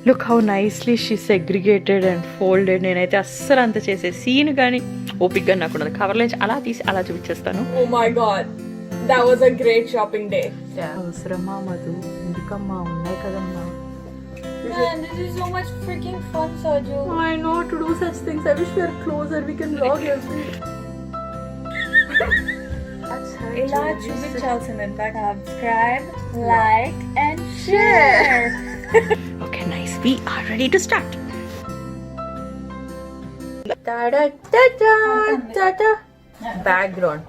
Look how nicely she segregated and folded. నేనైతే అస్సలు అంత చేసే సీన్ కానీ ఓపిక్గా నాకు ఉండదు. కవర్లో నుంచి అలా తీసి అలా చూపించేస్తాను. Oh my god, that was a great shopping day. అవసరమా మధు, ఎందుకమ్మా, ఉన్నాయి కదమ్మా. Man, this is so much freaking fun, Saju. I know, to do such things. I wish we were closer. We can vlog every. ఇలా చూపించాల్సిందంతా. Subscribe, like and share. Okay, nice. We are ready to start.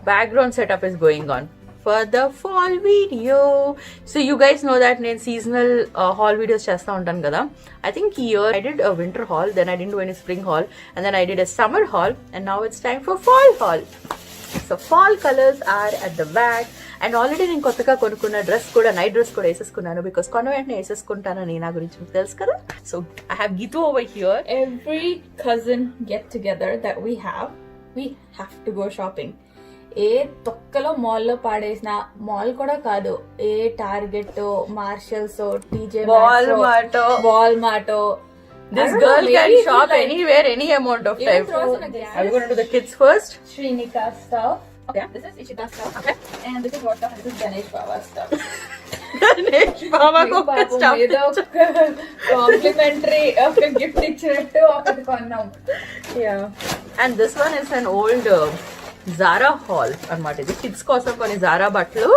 Background setup is going on for the fall video. So you guys know that నేను seasonal haul videos చేస్తా ఉంటాను కదా. I think here I did a winter haul, then I didn't do any spring haul, and then I did a summer haul, and now it's time for fall haul. So fall colors are at the back, and already నేను కొత్తగా కొనుక్కున్న dress కూడా, night dress కూడా వేసేసుకున్నాను, because కొన్న వెంటనే వేసేసుకుంటానని నా గురించి మీకు తెలుసు కదా. So I have Gitu over here. Every cousin get together that we have to go shopping. ఏ తొక్కలో మాల్లో పాడేసిన, మాల్ కూడా కాదు, ఏ Target, Marshalls, TJ, Walmart. This girl can shop anywhere, any amount of time. Are we going to do the kids first? Shrinika stuff. Okay. This is Ishita stuff. Okay. And this is what stuff. This is Ganesh Baba stuff. Ganesh Baba ko stuff. ఏదో complementary ఒక gift ఇచ్చినట్టు ఒకటి కొన్నాం. Yeah. And this one is an old Zara haul అన్నమాట. ఇది kids కోసం కొన్ని Zara బట్టలు.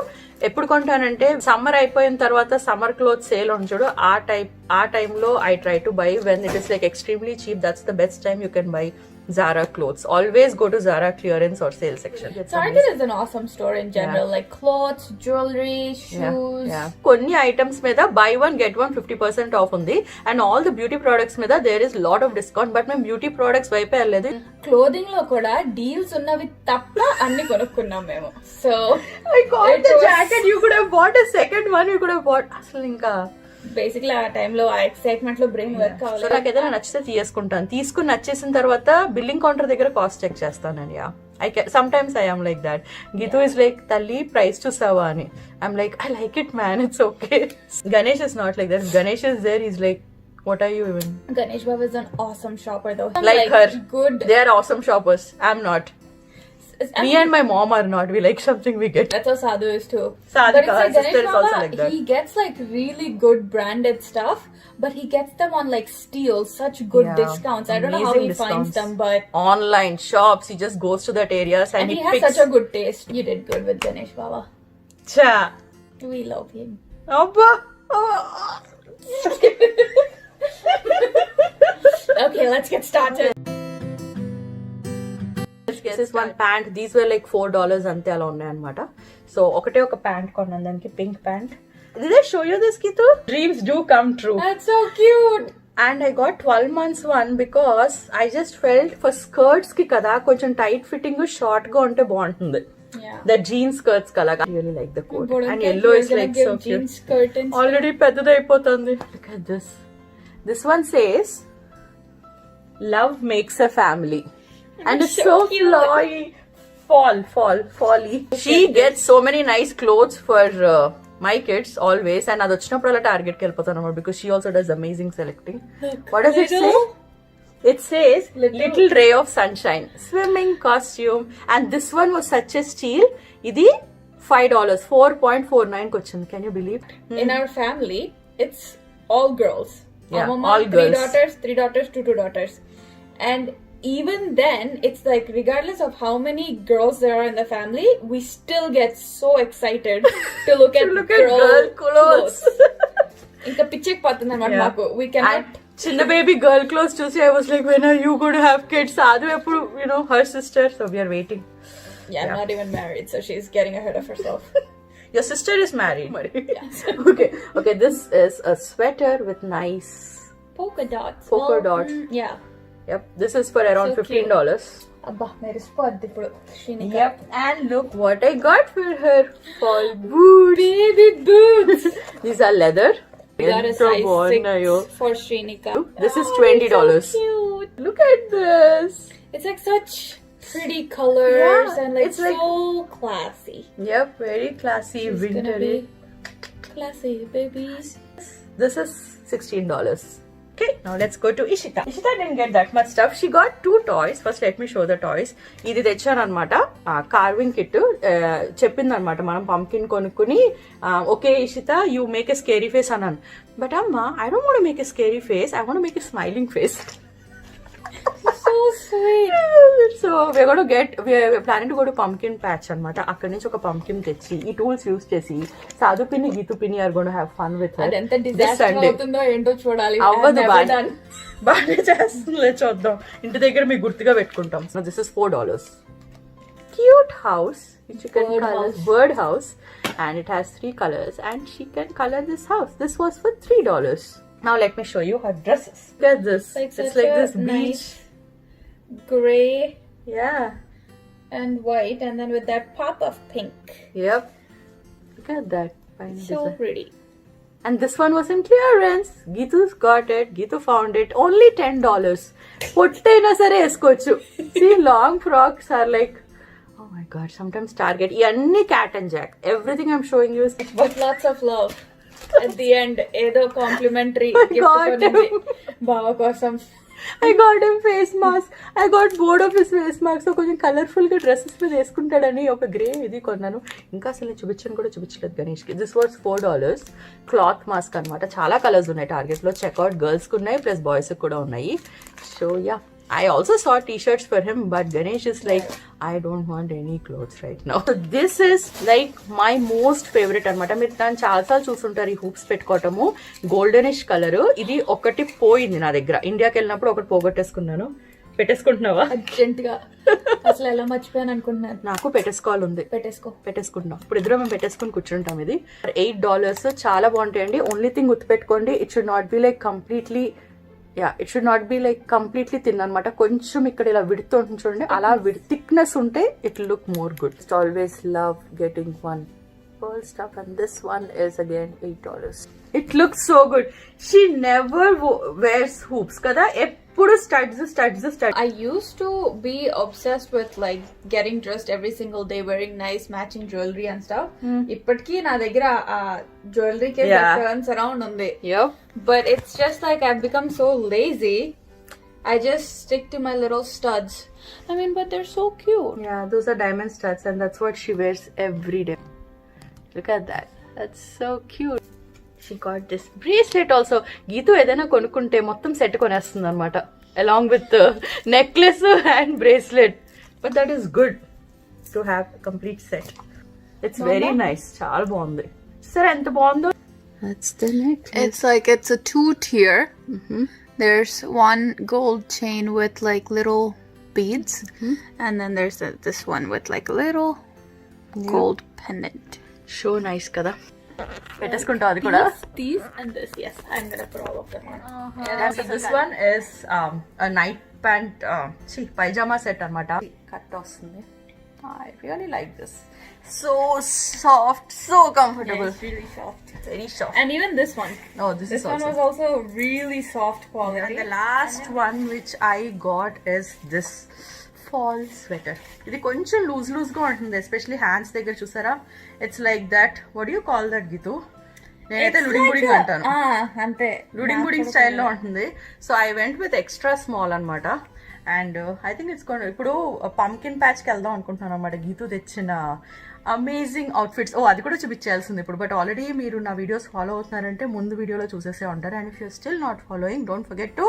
ఎప్పుడు కొంటానంటే సమ్మర్ అయిపోయిన తర్వాత సమ్మర్ క్లోత్ సేల్ ఉంది చూడు, ఆ టైంలో I try to buy when it is like extremely cheap. That's the best time you can buy Zara clothes. Always go to Zara clearance or sale section. Target is an awesome store in general, like clothes, jewelry, shoes. Yeah. కొన్ని items మీద buy one get one 50% of ఉంది, and all the beauty products మీద there is lot of discount. But మేము beauty products వైపే వెళ్ళలేదు. Clothing లో కూడా deals ఉన్నవి తప్ప అన్ని కొనుక్కున్నాం మేము. So I got the jacket. You could have bought a second one. You could have bought. అసలు ఇంకా బేసిక్లీ ఆ టైంలో ఆ ఎక్సైట్మెంట్ లో బ్రెయిన్ వర్క్ కావాలి. నాకు ఏదైనా నచ్చితే తీసుకుంటాను. తీసుకుని నచ్చేసిన తర్వాత బిల్లింగ్ కౌంటర్ దగ్గర కాస్ట్ చెక్ చేస్తానని. Sometimes I am like that. Gitu is like, Talli, price చూసావా అని. I'm like, I like it, man. It's okay. Ganesh is not like that. Ganesh is there. He's like, what are you even? Ganesh Baba is an awesome shopper though. Like her. Good. They are awesome shoppers. I'm not. Me and my mom are not. We like something we get. That's how Sadhu is too. Sadhika, her sister Ganesh is Baba, also like that. he gets like really good branded stuff, but he gets them on like steals, such good discounts. I don't know how he finds them, but online shops, he just goes to that areas and he has picks. Such a good taste. You did good with Ganesh Baba. Cha. We love him. Abba. Okay, let's get started. This is one pant. These were like $4 అంతే అలా ఉన్నాయి అన్నమాట. So ఒకటే ఒక pant కొన్నాను, దానికి pink pant. Did I show you this, Gitu? Dreams do come true. That's so cute. And I got 12 months one because I just felt for skirts ki kada koncham tight fitting short ga unte baguntundi. Yeah. The jean skirts kalaga. I really like the coat. And yellow is like so cute. Curtains. Already పెద్దది అయిపోతుంది. Look at this. This one says, love makes a family. And it's so flowy. Folly. She gets so many nice clothes for my kids always, and అది వచ్చినప్పుడు అలా target కి వెళ్ళిపోతాను because she also does amazing selecting. What does it say? It says little ray of sunshine, swimming costume, and this one was such a steal. ఇది $5, 4.49 కి వచ్చింది. Can you believe? In our family, it's all girls. Yeah, Mama, all girls. 3 daughters, 2 daughters, and even then, it's like regardless of how many girls there are in the family, we still get so excited to look at girl clothes. Inka pichek pathundanamata maku. We cannot. Chinna baby girl clothes చూసి I was like, when are you going to have kids? Sadhu eప్పుడు, her sister. So we are waiting. Yeah, not even married, so she's getting ahead of herself. Your sister is married. Yes. Okay. This is a sweater with nice polka dots. Yeah. Yep, this is for around So $15. Abba, merispoddi ippudu Shrinika. Yep, and look what I got for her. Fall boots. Baby boots. These are leather. We got a size 6 for Shrinika. This is $20. So cute. Look at this. It's like such pretty colors, Yeah, and like it's like- so classy. Yep, very classy, It's gonna vintage. be classy, babies. This is $16. Okay, now let's go to Ishita. Ishita didn't get that much stuff. She got 2 toys. First, let me show the toys. ఇది తెచ్చాను అనమాట carving kit. చెప్పింది అనమాట మనం pumpkin కొనుక్కుని okay Ishita you make a scary face అన్నాను. But అమ్మ I don't want make a scary face, I want make a smiling face. So sweet. So we're planning to go to pumpkin patch అనమాట. అక్కడి నుంచి ఒక pumpkin తెచ్చి ఈ tools use చేసి సాధు పిన్ని గీతు పిన్ని are gonna have fun with her. అదెంత డిజాస్టర్ అవుతుందో ఏంటో చూడాలి. అవ్వదు, బాగానే చేస్తుందిలే, చూద్దాం. ఇంటి దగ్గర మీకు గుర్తుగా పెట్టుకుంటాం. So this is $4. Cute house which you can color, bird house, and it has 3 colors and she can color this house. This was for $3. Now let me show you her dresses. Look at this. It's like this beach gray, yeah, and white, and then with that pop of pink. Yep. Look at that. Fine So design. pretty. And this one was in clearance. Geetu's got it. Geetu found it. Only $10. Pottaina sare eskochu. See, long frocks are like, oh my god, sometimes Target. Yanni Cat and Jack. Everything I'm showing you is But lots of love. At the end, ఏదో complimentary I gift got కొనింది him. బావ కోసం. I got him face mask. I got bored of his face mask. So కొంచెం colourful గా dresses మీద వేసుకుంటాడని ఒక grey ఇది కొన్నాను. ఇంకా అసలు నేను చూపించను కూడా చూపించలేదు గణేష్ కి. This was $4. క్లాత్ మాస్క్ అనమాట. చాలా కలర్స్ ఉన్నాయి టార్గెట్ లో. చెక్అవుట్ గర్ల్స్ కి ఉన్నాయి ప్లస్ బాయ్స్ కి కూడా ఉన్నాయి. So yeah, I also saw t-shirts for him, but Ganesh is like, I don't want any clothes right now. So this is like my most favorite అనమాట. మీరు దాన్ని చాలాసార్లు చూస్తుంటారు ఈ హూప్స్ పెట్టుకోవటము. Goldenish colour. ఇది ఒకటి పోయింది నా దగ్గర. ఇండియాకి వెళ్ళినప్పుడు ఒకటి పోగొట్టేసుకున్నాను. పెట్టేసుకుంటున్నావా? అర్జెంట్ గా అసలు ఎలా మర్చిపోయాను అనుకుంటున్నాను. నాకు పెట్టేసుకోవాలి ఉంది. పెట్టేసుకుంటున్నాం. ఇప్పుడు ఇద్దరు మేము పెట్టేసుకుని కూర్చుంటాం. ఇది $8. చాలా బాగుంటాయండి. ఓన్లీ థింగ్ గుర్తుపెట్టుకోండి, it should not be like completely, it should not be like completely thin అనమాట. కొంచెం ఇక్కడ ఇలా విడుతూ ఉంటుంది చూడండి, అలా థిక్నెస్ ఉంటే it look more good. Always love getting one pearl stuff, and this one is again $8. It looks so good. She never wears hoops kada, eppudu studs. I used to be obsessed with like getting dressed every single day wearing nice matching jewelry and stuff. ఇప్పటికీ నా దగ్గర jewelry కే turns around ఉంది. Yep. But it's just like I've become so lazy. I just stick to my little studs. I mean, but they're so cute. Yeah, those are diamond studs, and that's what she wears every day. Look at that. That's so cute. She got this bracelet also. Geetu ఏదైనా కొనుక్కుంటే మొత్తం set కొనేస్తుంది అనమాట, along with the necklace and bracelet. But that is good to have a complete set. It's very nice. చాలా బాగుంది. సరే ఎంత బాగుందో. That's the necklace. It's a 2-tier. There's one gold chain with like little beads, and then there's this one with like a little gold pendant. So nice kada. పెట్టేసుకుంటావు అది కూడా. These and this, yes, I'm gonna put all of them on. And so this one is a night pant, pajama set అనమాట. Cut వస్తుంది. I really like this. So soft, so comfortable. Yeah, it's really soft. Very soft. And even this one. Oh, this This is one also. was also really soft quality. And the last one which I got is this fall sweater. ఇది కొంచెం loose గా ఉంటుంది, especially hands దగ్గర చూసారా. It's like that, what do you call that Geetu? నేనైతే లుడింగ్ బుడింగ్ అంటాను. అంతే, లుడింగ్ బుడింగ్ స్టైల్లో ఉంటుంది. So I went with extra small అనమాట. అండ్ ఐ థింక్ ఇట్స్ ఇప్పుడు పంకిన్ ప్యాచ్కి వెళ్దాం అనుకుంటున్నాను అనమాట. గీతు తెచ్చిన అమేజింగ్ అవుట్ఫిట్స్. అది కూడా చూపించాల్సింది ఇప్పుడు, బట్ ఆల్రెడీ మీరు నా వీడియోస్ ఫాలో అవుతున్నారంటే ముందు వీడియోలో చూసేసే ఉంటారు. And if you still not following, don't forget to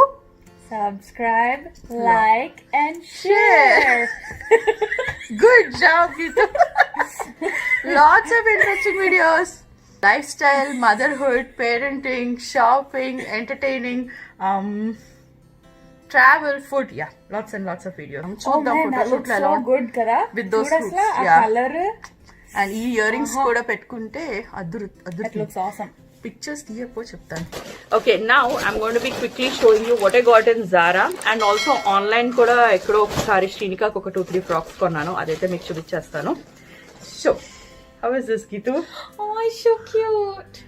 subscribe, like, and share. Good job, Geetu. Lots of interesting videos. Lifestyle, motherhood, parenting, shopping, entertaining, travel, food. Yeah, lots and lots of videos. Oh man, that looks so good kada. With those hoops, yeah. Color. And ఈ earrings కూడా పెట్టుకుంటే అదురు. It looks awesome. Pictures తీయపో చెప్తాను. Okay, now I'm going to B quickly showing you what I got in Zara. And also online కూడా ఎక్కడో ఒకసారి శ్రీనికాకి ఒక 2-3 frocks కొన్నాను, అదైతే మీకు చూపించేస్తాను. So how is this Geetu? Oh, it's so cute.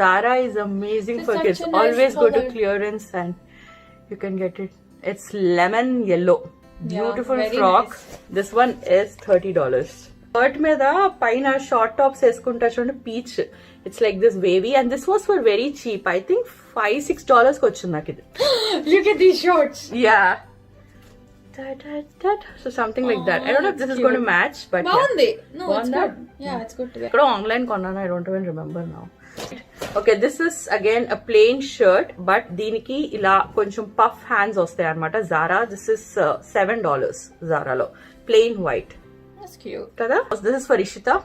Zara is amazing for kids. Always go to clearance and you can get it. It's lemon yellow, beautiful frock. Nice. This one is $30. Shirt మీద పైన short tops వేసుకుంటా చూడండి, peach. It's like this wavy and this was for very cheap. I think $5-6 కి వచ్చింది నాకు ఇది. Look at these shorts. Yeah. So something like that. I don't know if this is going to match, but బాగుంది. No, it's బాగుందా? good. Yeah, it's good to wear. ఇక్కడ online కొన్నాను. I don't even remember now. Okay, this is again a plain shirt, but దీనికి ఇలా కొంచెం puff hands వస్తాయి అన్నమాట. Zara, this is $7 Zara లో, plain white. That's cute. కదా? This is for Ishita.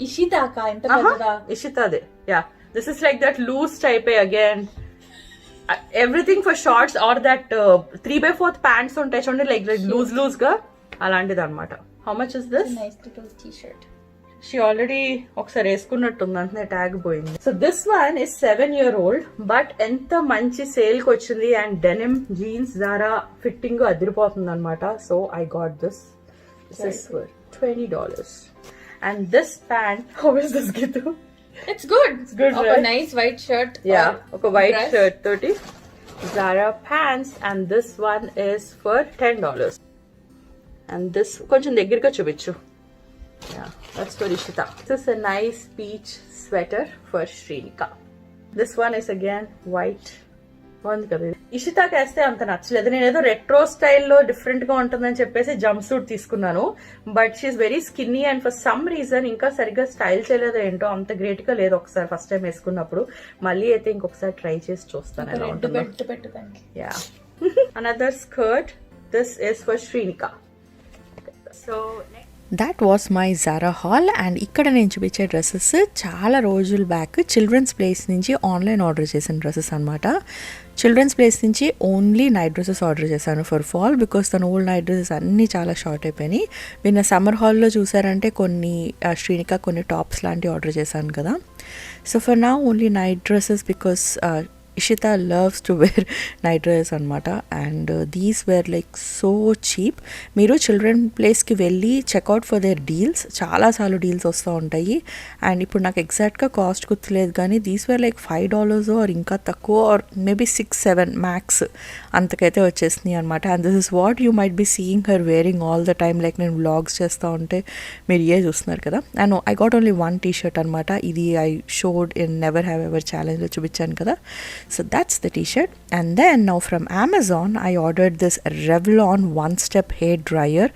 Ishita ka ఎంత పెద్దదా? Ishita de. Yeah. This is like that loose type again. Everything for shorts or that 3/4 pants ఉంటాయి చూడండి, like loose గా అలాంటిది అన్నమాట. How much is this? It's a nice little t-shirt. She already ఒకసారి వేసుకున్నట్టుంది అంటే tag పోయింది. So this one is 7-year-old, but ఎంత మంచి సేల్ కి వచ్చింది and denim jeans Zara fitting అదిరిపోతుంది అనమాట. So I got this. This is for $20. And this pant, how is this, Gitu? It's good. It's good, Of right? a nice white shirt. Yeah, or a white dress. shirt, 30. Zara pants, and this one is for $10. And this, కొంచెం దగ్గరగా చూపించు. Yeah, that's for Ishita. This is a nice peach sweater for Shrinika. This one is again white. బాగుంది కదా. ఇషితాకి వేస్తే అంత నచ్చలేదు. నేను ఏదో రెట్రో స్టైల్లో డిఫరెంట్ గా ఉంటుందని చెప్పేసి జంప్ సూట్ తీసుకున్నాను, but she's very skinny and for some reason ఇంకా సరిగ్గా స్టైల్ చేయలేదో ఏంటో, అంత గ్రేట్ గా లేదు. ఒకసారి ఫస్ట్ టైం వేసుకున్నప్పుడు, మళ్ళీ అయితే ఇంకొకసారి ట్రై చేసి చూస్తాను ఎలా ఉంటుందో. Yeah, another skirt. This is for Srinika. So that was my Zara hall. And ఇక్కడ నేను చూపించే డ్రెస్సెస్ చాలా రోజుల బ్యాక్ చిల్డ్రన్స్ ప్లేస్ నుంచి ఆన్లైన్ ఆర్డర్ చేసిన డ్రెస్సెస్ అనమాట. చిల్డ్రన్స్ ప్లేస్ నుంచి ఓన్లీ నైట్ డ్రెస్సెస్ ఆర్డర్ చేశాను ఫర్ ఫాల్, బికాస్ తన ఓల్డ్ నైట్ డ్రెస్సెస్ అన్నీ చాలా షార్ట్ అయిపోయినాయి. నిన్న సమ్మర్ హాల్లో చూసారంటే కొన్ని శ్రీనిక కొన్ని టాప్స్ లాంటివి ఆర్డర్ చేశాను కదా. సో ఫర్ నా only night dresses, because Ishita loves to wear night dresses అనమాట. And these were like so cheap. మీరు చిల్డ్రన్ ప్లేస్కి వెళ్ళి చెక్అవుట్ ఫర్ దేర్ డీల్స్, చాలాసార్లు డీల్స్ వస్తూ ఉంటాయి. అండ్ ఇప్పుడు నాకు ఎగ్జాక్ట్గా కాస్ట్ గుర్తులేదు, కానీ దీస్ వేర్ లైక్ $5 ఆర్ ఇంకా తక్కువ, ఆర్ మేబీ 6-7 మ్యాక్స్ అంతకైతే వచ్చేసినాయి అనమాట. And this is what you might be seeing her wearing all the time. Like నేను వ్లాగ్స్ చేస్తూ ఉంటే మీరు ఏ చూస్తున్నారు కదా. And I got only 1 t-shirt అనమాట. ఇది I showed in never have ever ఛాలెంజ్లో చూపించాను కదా. So that's the t-shirt. And then now from Amazon I ordered this Revlon one step hair dryer.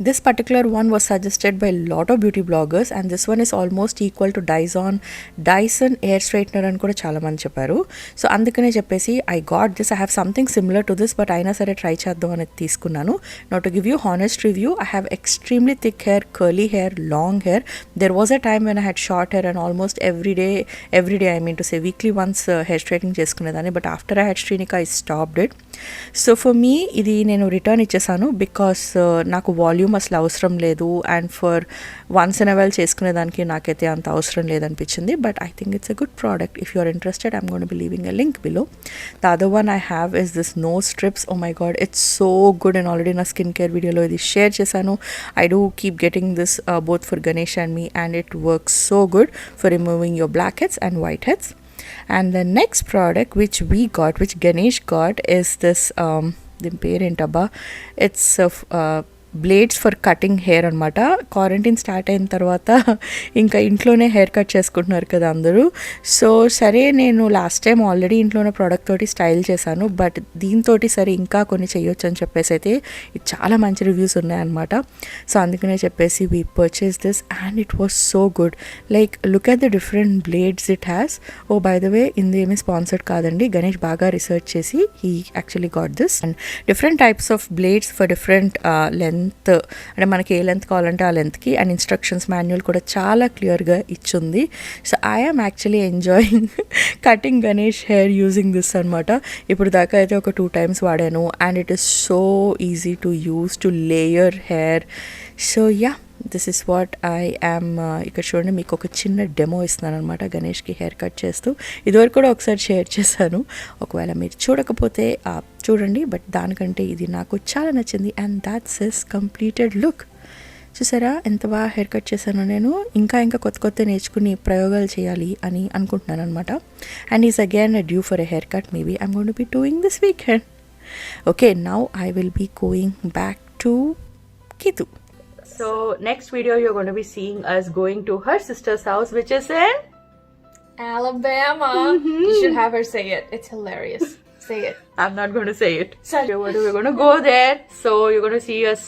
This particular one was suggested by a lot of beauty bloggers, and this one is almost equal to Dyson air straightener అని కూడా చాలా మంది చెప్పారు. So అందుకనే చెప్పేసి I got this. I have something similar to this, but అయినా సరే try చేద్దాం అనేది తీసుకున్నాను. Now to give you honest review, I have extremely thick hair, curly hair, long hair. There was a time when I had short hair and almost every day I mean to say weekly once hair straightening చేసుకునేదాన్ని, but after I had Shrinika I stopped it. So for me ఇది నేను return ఇచ్చేసాను, because నాకు volume అసలు అవసరం లేదు, and for once in a while చేసుకునేదానికి నాకైతే అంత అవసరం లేదనిపించింది. But I think it's a good product. If you are interested I'm gonna be leaving a link below. The other one I have is this nose strips. Oh my God, it's so good. And already నా skin care వీడియోలో ఇది share చేశాను. I do keep getting this both for Ganesh and me, and it works so good for removing your blackheads and whiteheads. And the next product which Ganesh got is this the parent abba. It's blades for cutting hair అనమాట. Quarantine start అయిన తర్వాత ఇంకా ఇంట్లోనే hair cut చేసుకుంటున్నారు కదా అందరూ. So సరే నేను లాస్ట్ టైం ఆల్రెడీ ఇంట్లోనే ప్రోడక్ట్ తోటి స్టైల్ చేశాను, బట్ దీంతో సరే ఇంకా కొన్ని చేయొచ్చు అని చెప్పేసి అయితే ఇది చాలా మంచి రివ్యూస్ ఉన్నాయన్నమాట. సో అందుకనే చెప్పేసి we purchase this and it was so good. Like look at the different blades it has. Oh by the way ఇందేమీ స్పాన్సర్డ్ కాదండి, గణేష్ బాగా రీసెర్చ్ చేసి he actually got this. And different types of blades for different length, అంటే మనకి ఏ length కావాలంటే ఆ లెంత్కి, and instructions manual కూడా చాలా క్లియర్గా ఇచ్చింది. So I am actually enjoying cutting Ganesh hair using this అనమాట. ఇప్పుడు దాకా అయితే ఒక 2 times వాడాను, and it is so easy to use to layer hair. So yeah, this is what I am. ఇక్కడ చూడండి, మీకు ఒక చిన్న డెమో ఇస్తున్నాను అనమాట గణేష్కి హెయిర్ కట్ చేస్తూ. ఇదివరకు కూడా ఒకసారి షేర్ చేశాను, ఒకవేళ మీరు చూడకపోతే చూడండి. బట్ దానికంటే ఇది నాకు చాలా నచ్చింది, and that's his completed look. చూసారా ఎంత బాగా హెయిర్ కట్ చేశాను నేను. ఇంకా కొత్త నేర్చుకుని ప్రయోగాలు చేయాలి అని అనుకుంటున్నాను అనమాట. And is again due for a haircut. Maybe I'm going to be doing this weekend. Okay, now I will be going back to Kitu. So next video you're going to be seeing us going to her sister's house, which is in Alabama. You should have her say it. It's hilarious. Say it. I'm not going to say it. We're going to go there. So you're going to see us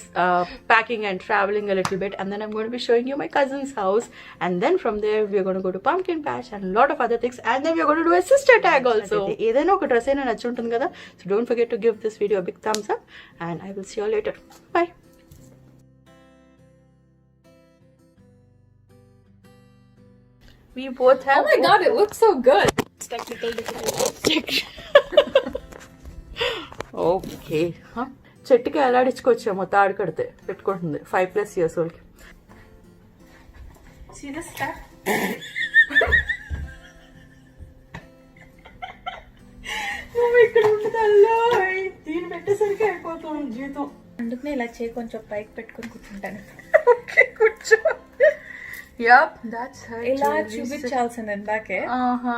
packing and traveling a little bit. And then I'm going to be showing you my cousin's house. And then from there, we're going to go to Pumpkin Patch and a lot of other things. And then we're going to do a sister tag also. ఏదైనా ఒక dress అయినా నచ్చి ఉంటుంది కదా. So don't forget to give this video a big thumbs up. And I will see you all later. Bye. We both have... Oh my god, it looks so good. Technical difficulties. Okay చెట్టుకి ఎలాడించుకొచ్చాము తాడు కడితే పెట్టుకుంటుంది 5+ years old. See this stuff? ఇక్కడ ఉంటుందల్లో దీన్ని పెట్టేసరికి అయిపోతుంది జీవితం. అందుకనే ఇలా చేయి కొంచెం పైకి పెట్టుకొని కూర్చుంటాను. ఓకే కూర్చో. Yup, that's her. ఇలా చూపించాల్సింది ఇందాకే Uh-huh.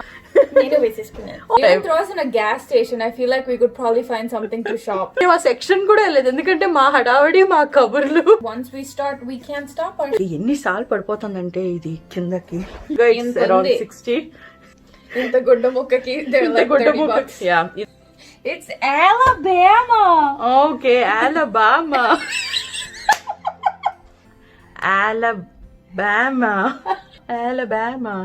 నేను వేసేసుకున్నాను. Even throw us in a gas station, I feel like we could probably find something to shop. మేము ఆ సెక్షన్ కూడా వెళ్ళలేదు ఎందుకంటే మా హడావడి మా కబుర్లు. Once we start, we can't stop our... ఎన్నిసార్లు పడిపోతుందంటే ఇది కిందకి ఎంత around ఉంది? 60. ఇంత గుడ్డ ముక్కకి they're like $30. Yeah. It's Alabama. Okay, Alabama. Alabama.